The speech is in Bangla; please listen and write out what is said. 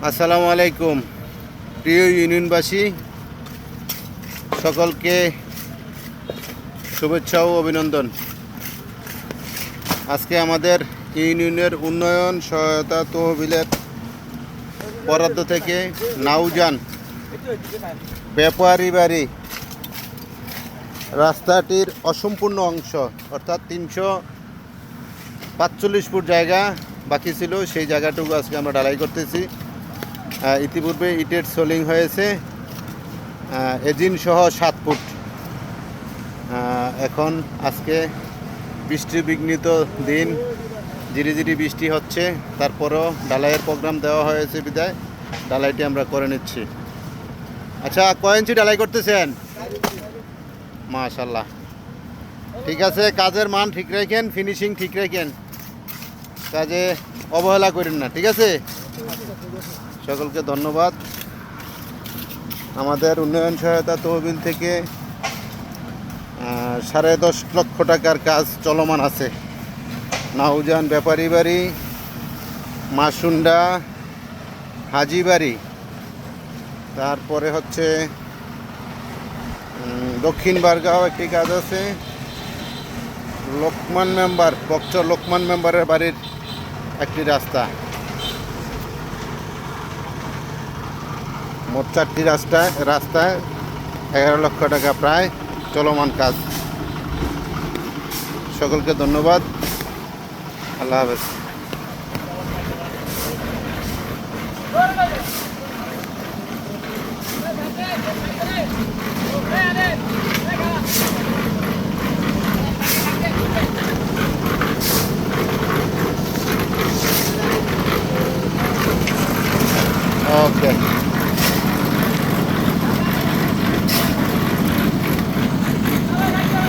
আসসালামু আলাইকুম প্রিয় ইউনিয়নবাসী, সকলকে শুভেচ্ছা ও অভিনন্দন। আজকে আমাদের ইউনিয়নের উন্নয়ন সহায়তা তহবিলের বরাদ্দ থেকে নাউজান ব্যাপারী বাড়ি রাস্তাটির অসম্পূর্ণ অংশ অর্থাৎ 345 ফুট জায়গা বাকি ছিল, সেই জায়গাটুকু আজকে আমরা ঢালাই করতেছি। ইতিপূর্বে ইটের সোলিং হয়েছে এজিন সহ 7 ফুট। এখন আজকে বৃষ্টি বিঘ্নিত দিন, ঝিরিঝিরি বৃষ্টি হচ্ছে, তারপরও ঢালাইয়ের প্রোগ্রাম দেওয়া হয়েছে বিদায় ঢালাইটি আমরা করে নিচ্ছি। আচ্ছা, কয় ইঞ্চি ঢালাই করতেছেন? মাশাল্লাহ, ঠিক আছে। কাজের মান ঠিক রাখেন, ফিনিশিং ঠিক রাখেন, কাজে অবহেলা করেন না, ঠিক আছে? সকলকে ধন্যবাদ। আমাদের উন্নয়ন সহায়তা তহবিল থেকে 10.5 লক্ষ টাকার কাজ চলমান আছে। নাউজান ব্যাপারী বাড়ি, মাসুন্ডা হাজিবাড়ি, তারপরে হচ্ছে দক্ষিণ বারগাঁও একটি কাজ আছে। লোকমান মেম্বার, বক্সর লোকমান মেম্বারের বাড়ির একটি রাস্তা, মোট 4টি রাস্তায় 11 লক্ষ টাকা প্রায় চলমান কাজ। সকলকে ধন্যবাদ, আল্লাহ হাফেজ। ওকে।